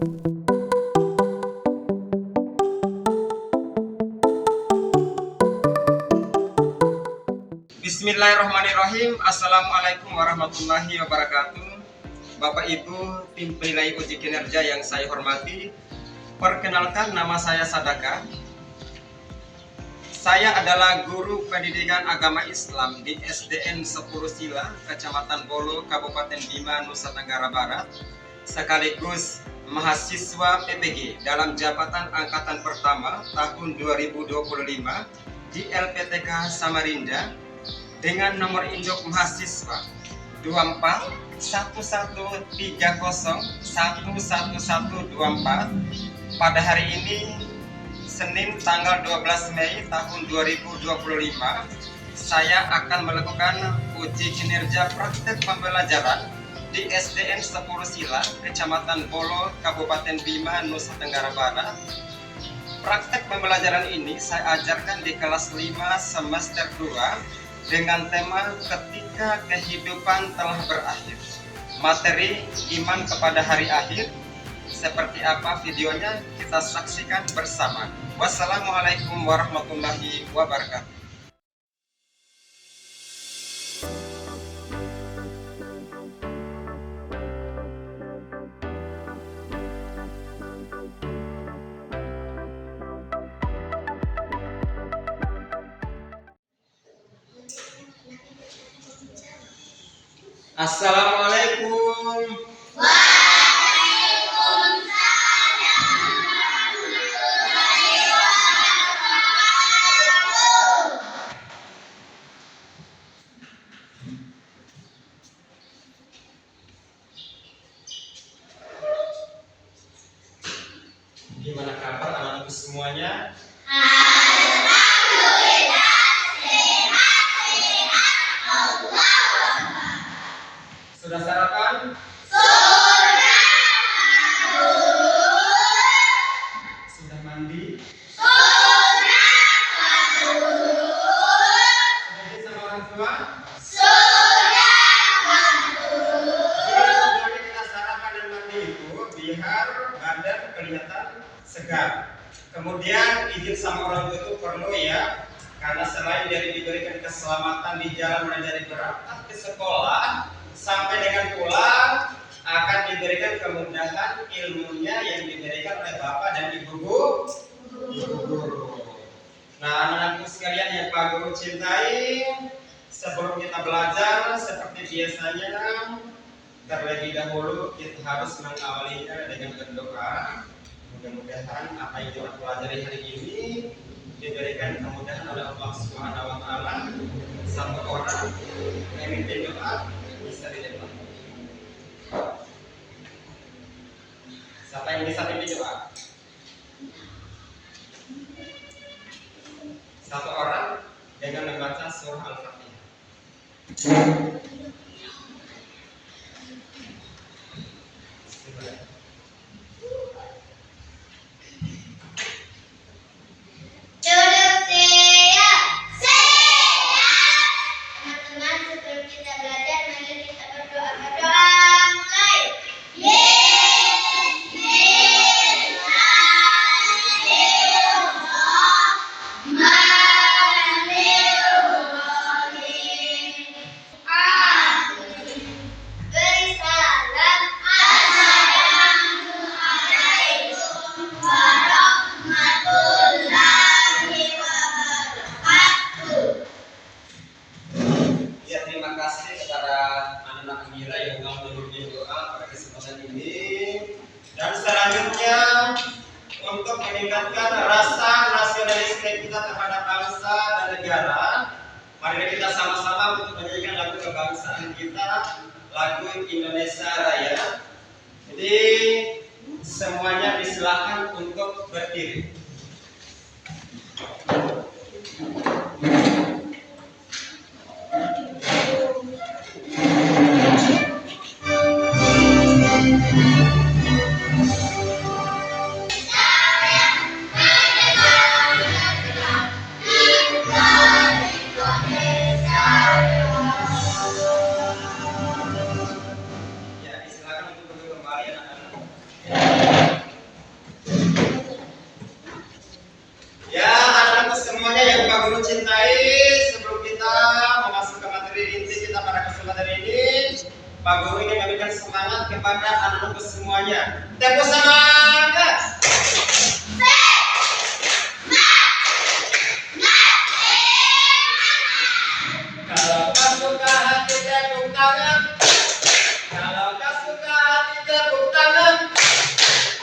Bismillahirrahmanirrahim. Assalamualaikum warahmatullahi wabarakatuh. Bapak Ibu tim penilai uji kinerja yang saya hormati, perkenalkan nama saya Sadaka. Saya adalah guru pendidikan agama Islam di SDN 10 Sila, Kecamatan Bolo, Kabupaten Bima, Nusa Tenggara Barat, sekaligus mahasiswa PPG dalam jabatan angkatan pertama tahun 2025 di LPTK Samarinda dengan nomor induk mahasiswa 2411301124 pada hari ini Senin tanggal 12 Mei tahun 2025 saya akan melakukan uji kinerja praktek pembelajaran di SDN 10 Sila, Kecamatan Bolo, Kabupaten Bima, Nusa Tenggara Barat. Praktek pembelajaran ini saya ajarkan di kelas 5 semester 2 dengan tema ketika kehidupan telah berakhir. Materi iman kepada hari akhir. Seperti apa videonya kita saksikan bersama. Wassalamualaikum warahmatullahi wabarakatuh. Assalamualaikum. Waalaikumsalam warahmatullahi wabarakatuh. Gimana kabar anak-anakku semuanya? Alhamdulillah sehat-sehat Allah. Sudah sarapan? Sudah Sudah mandi? Sudah Sudah izin sama orang tua? Tujuannya kita sarapan dan mandi itu biar badan kelihatan segar. Kemudian izin sama orang tua itu perlu ya, karena selain dari diberikan keselamatan di jalan mulai dari berangkat ke sekolah sampai dengan pulang akan diberikan kemudahan ilmunya yang diberikan oleh Bapak dan Ibu guru. Nah, anak-anakku sekalian yang Pak Guru cintai, sebelum kita belajar seperti biasanya, terlebih dahulu kita harus mengawalinya dengan berdoa. Mudah-mudahan apa yang kita pelajari hari ini diberikan kemudahan oleh Allah Subhanahu wa taala. Satu orang yang memimpin doa bisa diterima. Siapa yang bisa memimpin doa? Satu orang dengan membaca surah Al-Fatihah. Duduk siap. Teman-teman, sebelum kita belajar, mari kita berdoa. Mulai. Beri salam. Assalamualaikum warahmatullahi wabarakatuh. Ya, terima kasih kepada anak-anak gembira yang telah memimpin doa pada kesempatan ini. Dan selanjutnya untuk meningkatkan rasa nasionalisme kita terhadap bangsa dan negara, mari kita sama-sama untuk menyanyikan lagu kebangsaan kita, lagu Indonesia Raya. Jadi semuanya disilakan untuk berdiri. Ya, silakan untuk berdiri kembali anak-anak. untuk semuanya. Tepuk semangat. Kalau kau suka hati tepuk tangan. Kalau kau suka hati tepuk tangan.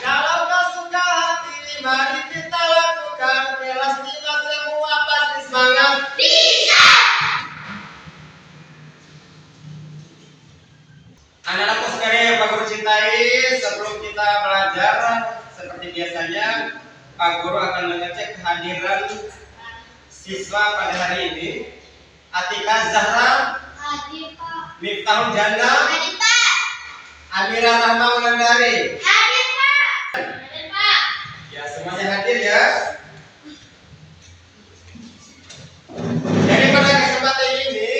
Kalau kau suka hati mari kita lakukan. Kelas 5 semua pasti semangat. Anak-anakku sekalian yang Pak Guru cintai, sebelum kita belajar seperti biasanya, Pak Guru akan mengecek kehadiran siswa pada hari ini. Atika Zahra, Hadir, Pak. Miftahul Jannah, Hadir, Pak. Amira Rahma Wulandari. Hadir, Pak. Hadir, Pak. Ya, semuanya hadir ya. Jadi pada kesempatan ini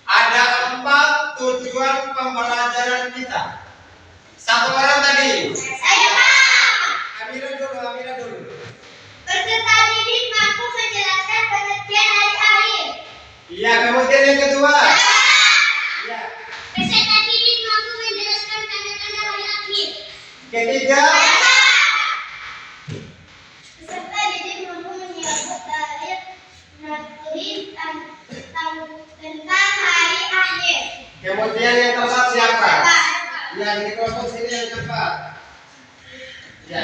ada 4 tujuan pembelajaran kita. Satu orang tadi. Saya, Pak. Amira dulu. Peserta didik mampu menjelaskan pengertian hari akhir. Iya, kemudian yang kedua. Iya. Peserta didik mampu menjelaskan tanda-tanda hari akhir. Ketiga. Peserta didik mampu menyebut tarikh menulis tentang hari akhir. Kemudian yang keempat siapa? Pak. Yang di kelompok sini yang keempat. Ya.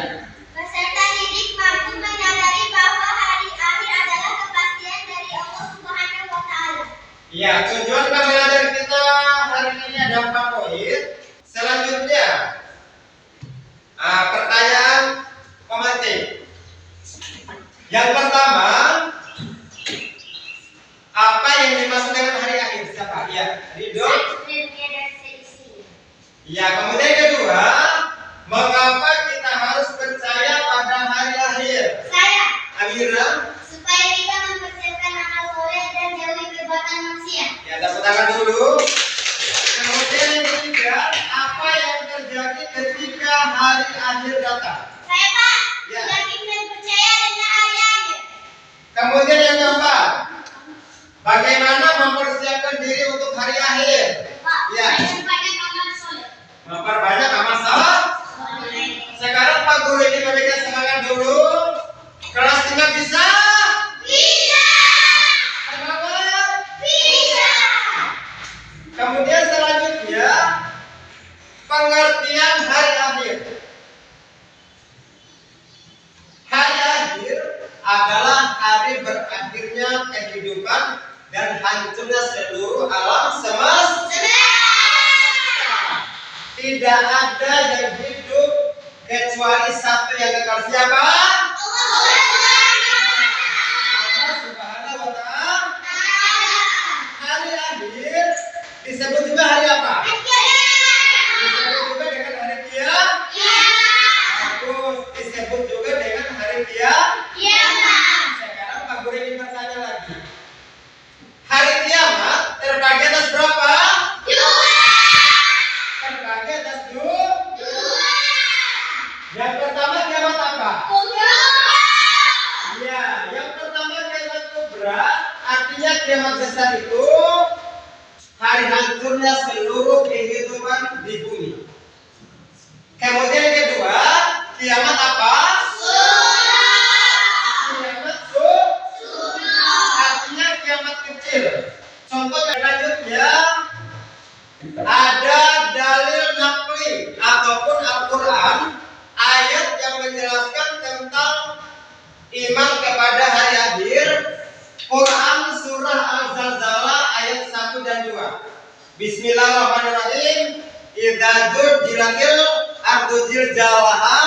Peserta didik mampu menyadari bahwa hari akhir adalah kepastian dari Allah Subhanahu wa Ta'ala. Iya, tujuan pembelajaran kita hari ini ada 4 poin. Selanjutnya, pertanyaan pemantik. Yang pertama, apa yang dimaksud dengan hari akhir? Siapa? Ya, Ridho. Ya, kemudian yang kedua, mengapa kita harus percaya pada hari akhir? Saya, Amira. supaya kita mempersiapkan amal soleh dan jauhi perbuatan maksiat. Ya, tepuk tangan dulu. Kemudian yang ketiga, apa yang terjadi ketika hari akhir datang? Saya, Pak, Ya. yakin dan percaya dengan hari akhir. Kemudian yang keempat, bagaimana mempersiapkan diri untuk hari akhir? Pak, Ya. saya banyak amal soleh. Memperbanyak amal soleh. Sekarang Pak Guru ini memberikan semangat dulu. Kelas 5 bisa? Bisa. Semangat. Bisa. Kemudian selanjutnya, pengertian hari akhir. Hari akhir adalah hari berakhirnya kehidupan dan hancurnya seluruh alam semesta. Tidak ada yang hidup kecuali satu yang kekal. Siapa? Allah Subhanahu wa Ta'ala. Hari akhir disebut juga hari apa? Disebut juga dengan hari kiamat. Bagus, disebut juga dengan hari kiamat. Sekarang Pak Guru ingin bertanya lagi. Hari kiamat terbagi atas berapa? Terbagi atas dua. Yang pertama kiamat apa? Ya, yang pertama kiamat kubra, artinya kiamat besar itu hari hancurnya seluruh kehidupan di bumi. Kemudian yang kedua, kiamat apa? Kiamat artinya kiamat kecil. Contoh yang selanjutnya, ada dalil naqli ataupun Al-Quran, ayat yang menjelaskan tentang iman kepada hari akhir. Quran surah Al-Zalzalah ayat 1 dan 2. Bismillahirrahmanirrahim. Idza zulzilatil ardu zilzalaha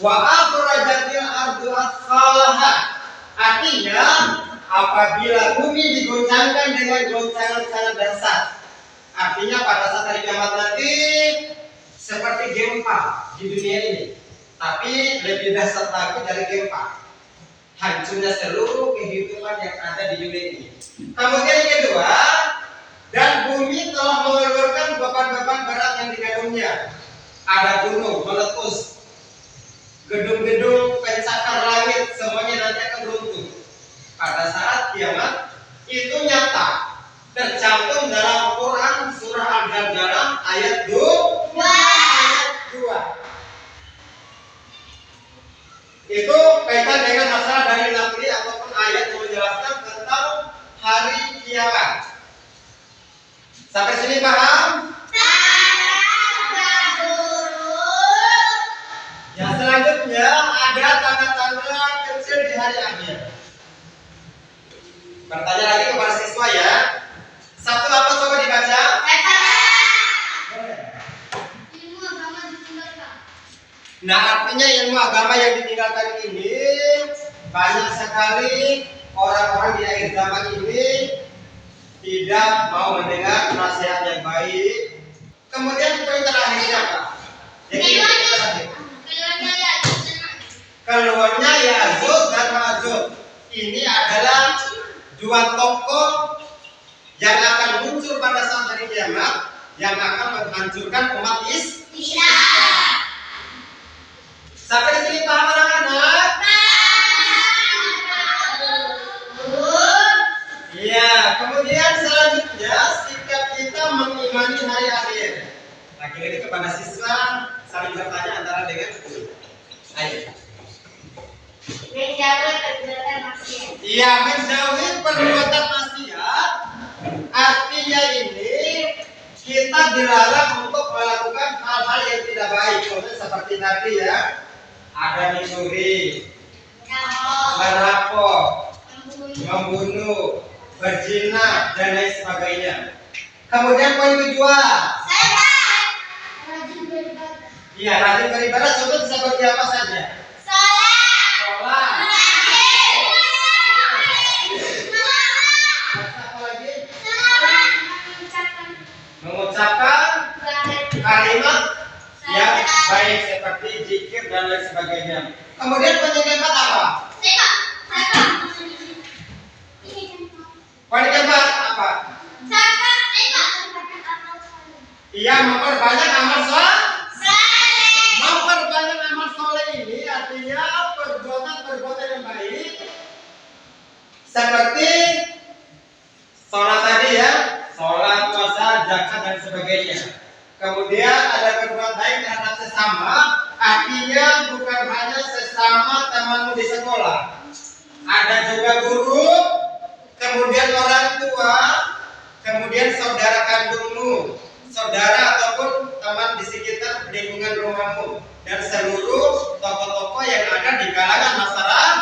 wa akhrajatil ardu athqalaha. Artinya, apabila bumi digoncangkan dengan goncangan sangat dahsyat. Artinya pada saat hari kiamat nanti seperti gempa di dunia ini, tapi lebih dahsyat lagi dari gempa. Hancurnya seluruh kehidupan yang ada di dunia ini. Kemudian yang kedua, dan bumi telah mengeluarkan beban-beban berat yang dikandungnya. Ada gunung meletus, gedung-gedung pencakar langit semuanya nanti akan runtuh. Pada saat kiamat itu nyata, tercantum dalam Quran surah Al-Baqarah ayat 2. Itu kaitan dengan masalah dari nanti ataupun ayat yang menjelaskan tentang hari kiamat. Sampai sini paham? Yang selanjutnya ada tanda-tanda kecil di hari akhir. Bertanya lagi kepada siswa ya. Satu apa coba dibaca? Boleh. Nah, artinya ilmu agama yang ditinggalkan ini banyak sekali orang-orang di akhir zaman ini tidak mau mendengar nasihat yang baik. Kemudian poin terakhirnya apa? Jadi keluarnya Ya'juj dan Ma'juj. Ini adalah dua tokoh yang akan muncul pada saat hari kiamat yang akan menghancurkan umat Islam. Sampai di sini paham anak-anak? Iya, kemudian selanjutnya sikap kita mengimani hari akhir. Lagi-lagi kepada siswa saling bertanya antara dengan guru. Ayo. Iya, menjauhi perbuatan maksiat. Artinya ini kita dilarang untuk melakukan hal-hal yang tidak baik. Contohnya seperti tadi ya, ada mencuri, merampok, membunuh, berzina dan lain sebagainya. Kemudian poin kedua, iya, rajin beribadah. Contoh seperti apa saja? Sholat. Mengucapkan kalimat yang baik seperti zikir dan lain sebagainya. Kemudian poin keempat apa? Poin keempat apa? Iya, memperbanyak amal soleh. Memperbanyak amal soleh ini artinya perbuatan yang baik seperti sholat tadi ya, sholat, puasa, zakat dan sebagainya. Kemudian ada berbuat baik terhadap sesama, artinya bukan hanya sesama temanmu di sekolah, ada juga guru, kemudian orang tua, kemudian saudara kandungmu, saudara ataupun teman di sekitar lingkungan rumahmu, dan seluruh tokoh-tokoh yang ada di kalangan masyarakat.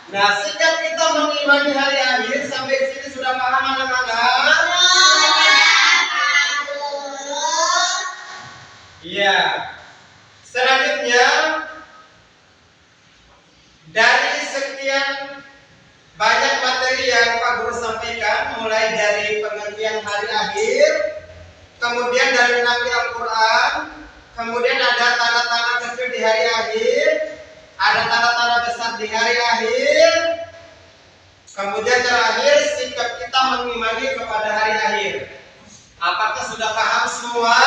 Nah, sikap kita mengimani hari akhir sampai sini sudah paham anak-anak? Iya. Selanjutnya, dari sekian banyak materi yang Pak Guru sampaikan, mulai dari pengertian hari akhir, kemudian dari nanti Al-Quran, kemudian ada tanda-tanda kecil di hari akhir, ada tanda-tanda besar di hari akhir, kemudian terakhir sikap kita mengimani kepada hari akhir. Apakah sudah paham semua?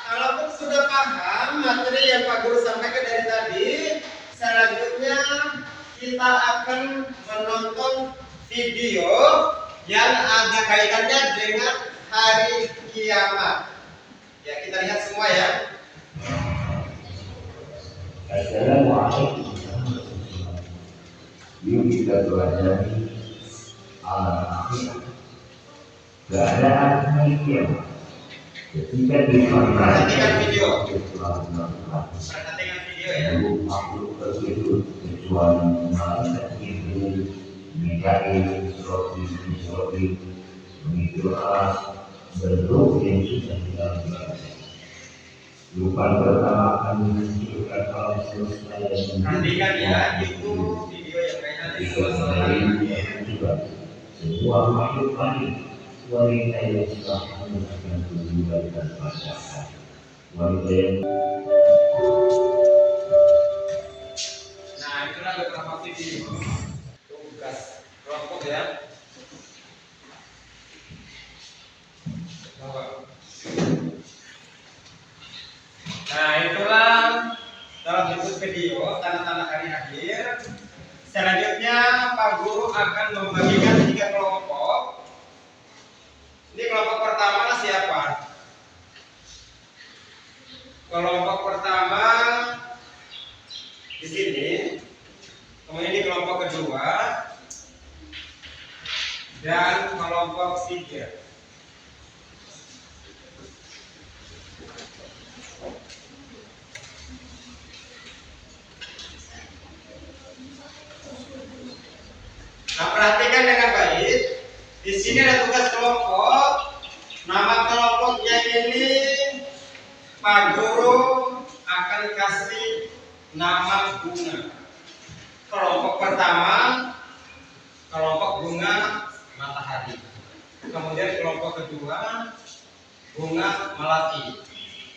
Kalaupun sudah paham materi yang Pak Guru sampaikan dari tadi, selanjutnya kita akan menonton video yang ada kaitannya dengan hari kiamat. Ya, kita lihat semua ya. Assalamualaikum. Yuk kita belajar al-akhirah. Keadaan hari kiamat. Ketika Perhatikan video. Perhatikan video ya. Makhluk tersebut kecuali malaikat Jibril, Mikail, Israfil, begitu bentuk yang sudah dilakukan. Lupa pertama akan menunjukkan kalau selesai dan Perhatikan ya, itu video yang kaitan dengan juga semua makhluk lain wanita yang telah menggunakan tujuan dan masyarakat wanita yang Nah, itulah beberapa video tugas kelompok ya. Nah, itulah dalam bentuk video tanda-tanda hari akhir. Selanjutnya Pak Guru akan membagikan 3 kelompok. Ini kelompok pertama siapa? Kelompok pertama di sini. Kemudian ini kelompok kedua dan kelompok 3. Nah, perhatikan dengan baik. Di sini ada tugas kelompok. Nama kelompoknya ini Pak Guru akan kasih nama bunga. Kelompok pertama, kelompok bunga matahari. Kemudian kelompok kedua, bunga melati.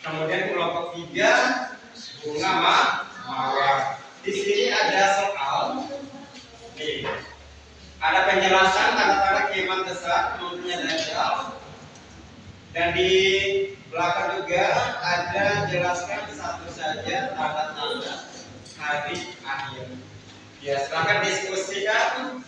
Kemudian kelompok 3, bunga mawar. Di sini ada soal. Nih. Ada penjelasan tanda-tanda kiamat besar, menurutnya Dajjal. Dan di belakang juga ada jelaskan satu saja tanda-tanda hari akhir. Ya, silakan diskusikan.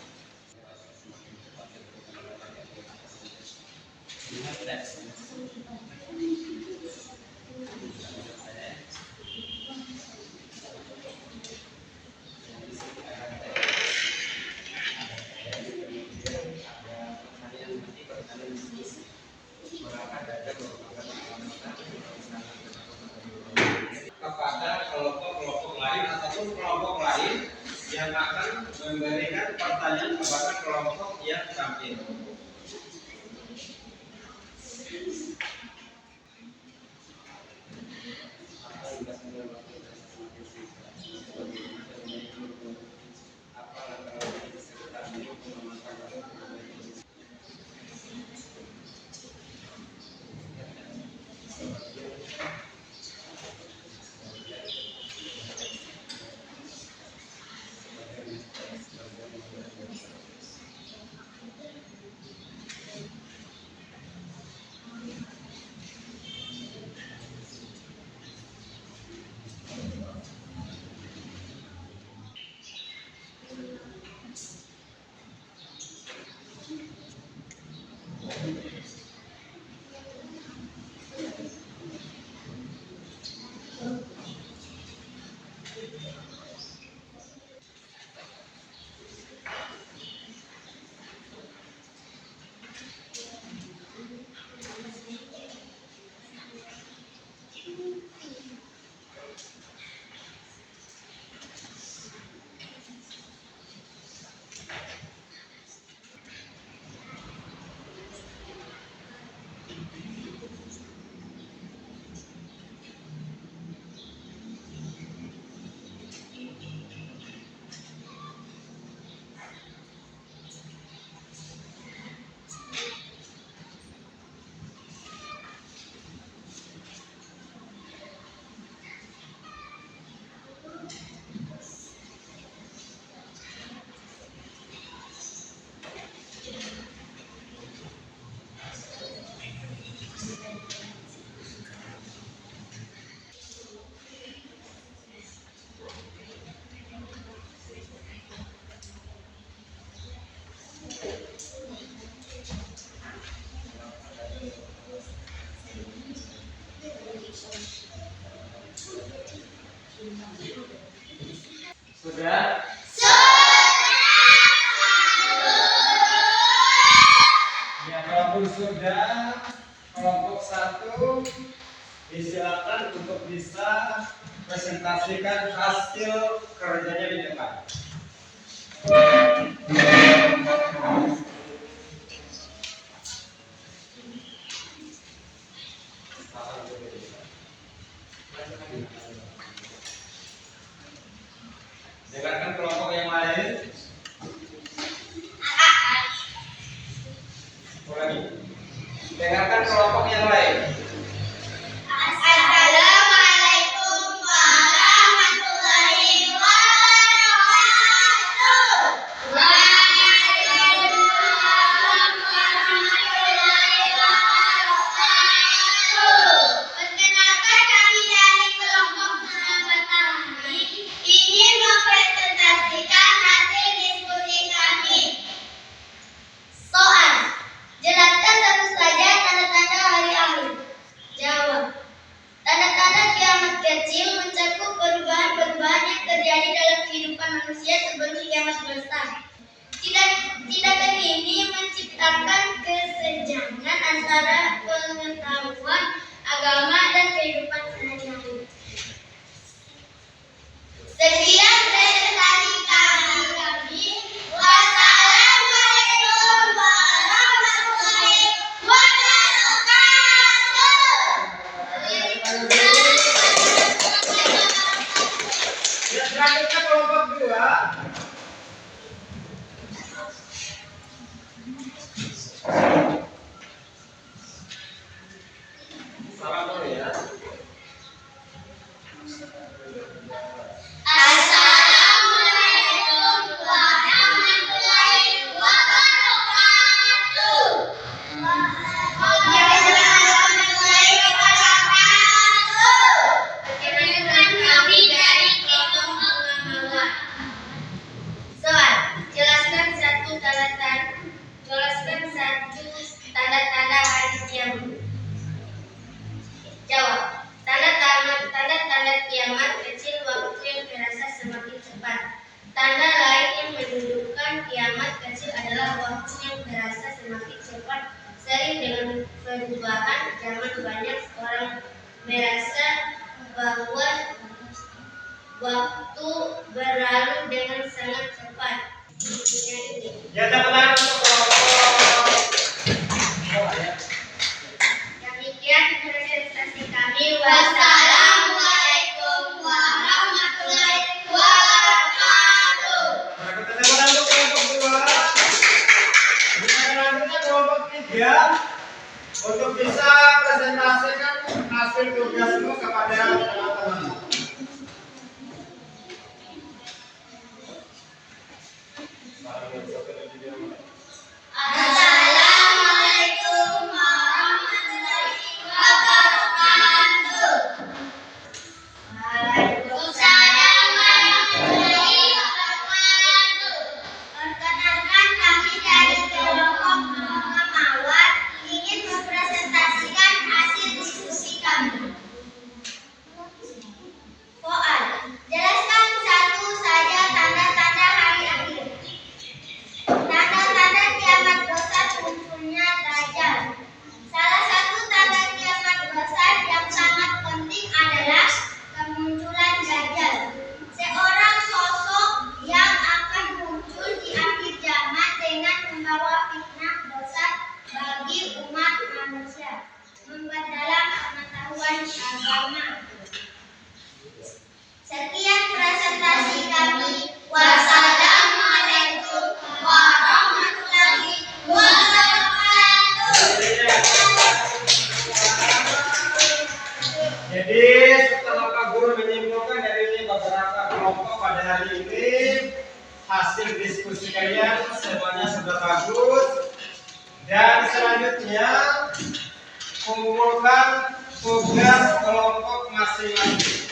Kepada kelompok-kelompok lain ataupun kelompok lain yang akan memberikan pertanyaan kepada kelompok yang tampil. Sudah? Ya, walaupun sudah, kelompok 1 disilakan untuk bisa presentasikan hasil kerjanya di depan. Dengarkan kelompok yang lain. Ulangi. Dengarkan kelompok yang lain. Assalamualaikum warahmatullahi wabarakatuh. Waalaikumsalam warahmatullahi wabarakatuh. Perkenalkan, kami dari kelompok sahabat kami ingin mempresentasikan hasil diskusi kami. antara pengetahuan agama dan kehidupan sehari-hari. Sekian presentasi kami. Wassalamualaikum warahmatullahi wabarakatuh. Ya, selanjutnya kelompok 2. Salam dulu ya. Assalamualaikum warahmatullahi wabarakatuh. Perkenalkan kami dari kelompok pengamal. Soal, jelaskan satu tanda-tanda hari kiamat. Jawab. Tanda-tanda kiamat kecil, waktu yang terasa semakin cepat. Tanda lain yang menunjukkan kiamat kecil adalah waktu yang terasa semakin cepat. Sering dengan perubahan zaman, banyak orang merasa bahwa waktu berlalu dengan sangat cepat. Ya, tepuk tangan untuk kelompok. Demikian presentasi kami. Wassalamualaikum warahmatullahi wabarakatuh. Tepuk tangan untuk kelompok 2. Selanjutnya kelompok 3. Untuk bisa presentasikan hasil tugasmu kepada teman-teman. Assalamualaikum warahmatullahi wabarakatuh. Waalaikumsalam warahmatullahi wabarakatuh. Perkenalkan kami dari kelompok pengamal ingin mempresentasikan hasil diskusi kami. Soal, jelaskan satu saja tanda-tanda hari akhir. Tanda-tanda kiamat besar munculnya Dajjal. Salah satu tanda kiamat besar yang sangat penting adalah kemunculan Dajjal, seorang sosok yang akan muncul di akhir zaman dengan membawa fitnah besar bagi umat manusia, memperdalam pengetahuan agama. Sekian presentasi kami. Wassalamualaikum warahmatullahi wabarakatuh. Jadi setelah Pak Guru menyimpulkan dari beberapa kelompok pada hari ini, hasil diskusi kalian semuanya sudah bagus. Dan selanjutnya kumpulkan tugas kelompok masing-masing.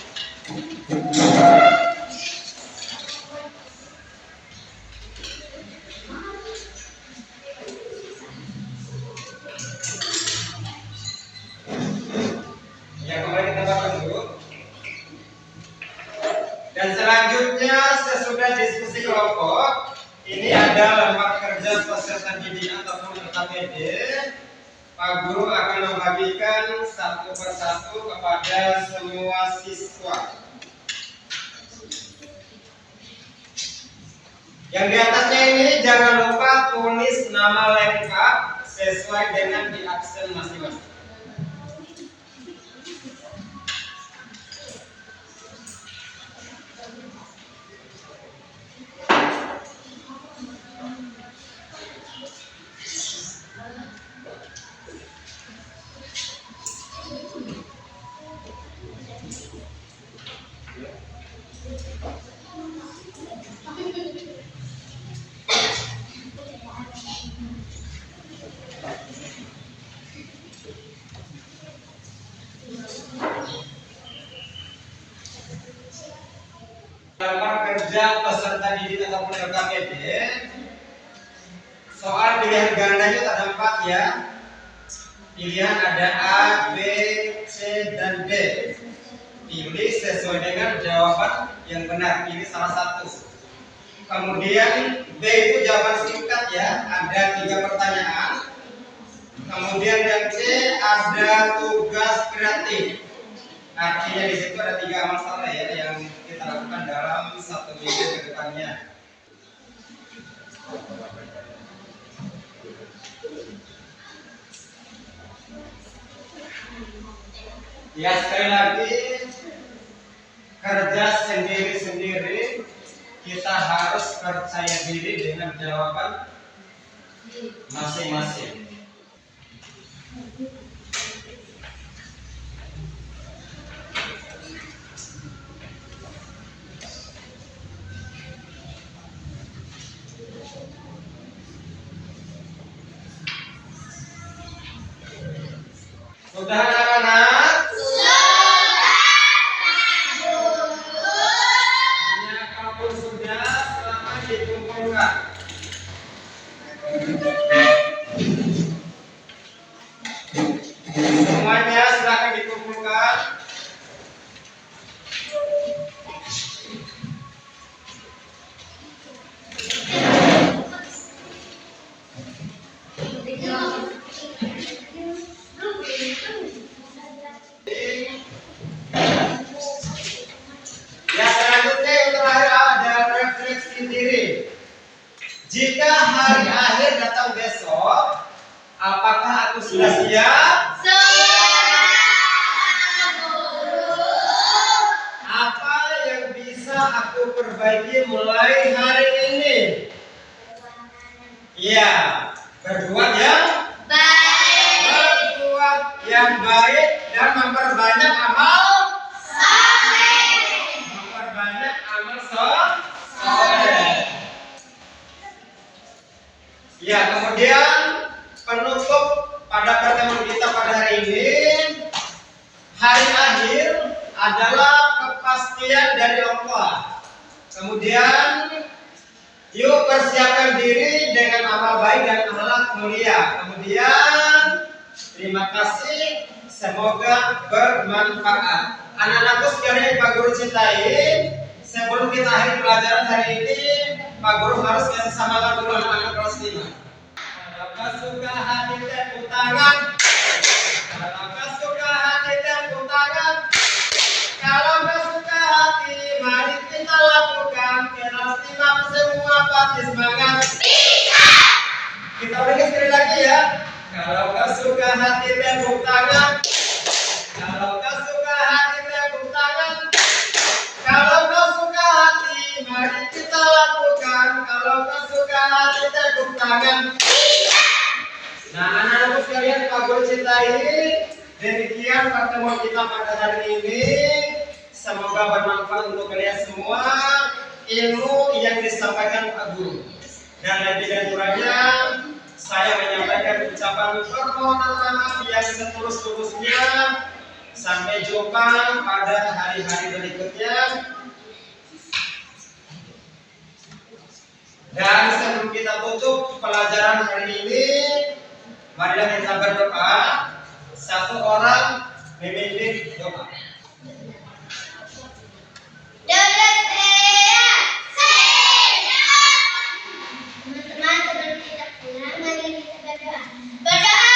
Ya, kembali kita baca dulu. Dan selanjutnya sesudah diskusi kelompok, ini ada lembar kerja peserta didik ataupun LKPD. Pak Guru akan membagikan satu persatu kepada semua siswa. Yang di atasnya ini jangan lupa tulis nama lengkap sesuai dengan di absen masing-masing. Lembar kerja peserta didik ataupun LKPD. Soal pilihan gandanya ada 4 ya. Pilihan ada A, B, C, dan D. Pilih sesuai dengan jawaban yang benar. Pilih salah satu. Kemudian B itu jawaban singkat ya. Ada 3 pertanyaan. Kemudian yang C ada tugas kreatif. Artinya di situ ada 3 amal saleh ya yang kita lakukan dalam 1 minggu ke depannya. Ya sekali lagi kerja sendiri-sendiri, kita harus percaya diri dengan jawaban masing-masing. Sudah anak-anak? Kalaupun sudah, silakan dikumpulkan. Semuanya silakan dikumpulkan. Ya, selanjutnya yang terakhir ada refleksi diri. Jika hari akhir datang besok, apakah aku sudah siap? Apa yang bisa aku perbaiki mulai hari ini? Iya, berbuat yang baik dan memperbanyak amal soleh. Ya, kemudian penutup pada pertemuan kita pada hari ini, hari akhir adalah kepastian dari Allah. Kemudian yuk persiapkan diri dengan amal baik dan akhlak mulia. Kemudian terima kasih, semoga bermanfaat. Anak-anakku sekalian Pak Guru cintai, sebelum kita akhiri pelajaran hari ini, Pak Guru harus kasih semangat dulu anak-anak kelas 5. Kalau kesuka hati tepuk tangan. Kalau kesuka hati tepuk tangan. Kalau kesuka hati, mari kita lakukan. Kelas 5 semua pasti semangat. Kita ulangi sekali lagi ya. Kalau kesuka hati tepuk tangan. Kalau kesuka hati tepuk tangan. Kalau kesuka hati, mari kita lakukan. Kalau kesuka hati tepuk tangan. Nah, anak-anakku sekalian Pak Guru cintai, demikian pertemuan kita pada hari ini. Semoga bermanfaat untuk kalian semua ilmu yang disampaikan Pak Guru. Dan lebih dan kurangnya, saya menyampaikan ucapan permohonan maaf yang setulus-tulusnya. Sampai jumpa pada hari-hari berikutnya. Dan sebelum kita tutup pelajaran hari ini, marilah kita berdoa. Satu orang memimpin doa. Teman-teman, sebelum kita pulang, mari kita berdoa. Berdoa.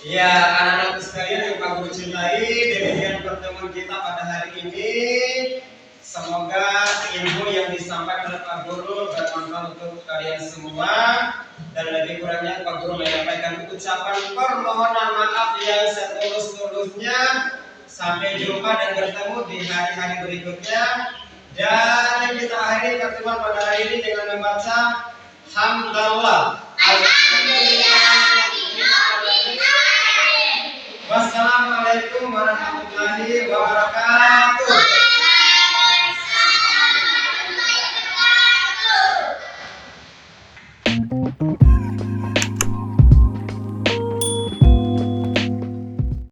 Ya, anak-anak sekalian yang Pak Guru cintai, demikian pertemuan kita pada hari ini. Semoga ilmu yang disampaikan oleh Pak Guru bermanfaat untuk kalian semua. Dan lebih kurangnya Pak Guru menyampaikan ucapan permohonan maaf yang setulus-tulusnya. Sampai jumpa dan bertemu di hari-hari berikutnya. Dan kita akhiri pertemuan pada hari ini dengan membaca hamdalah. Wassalamualaikum warahmatullahi wabarakatuh.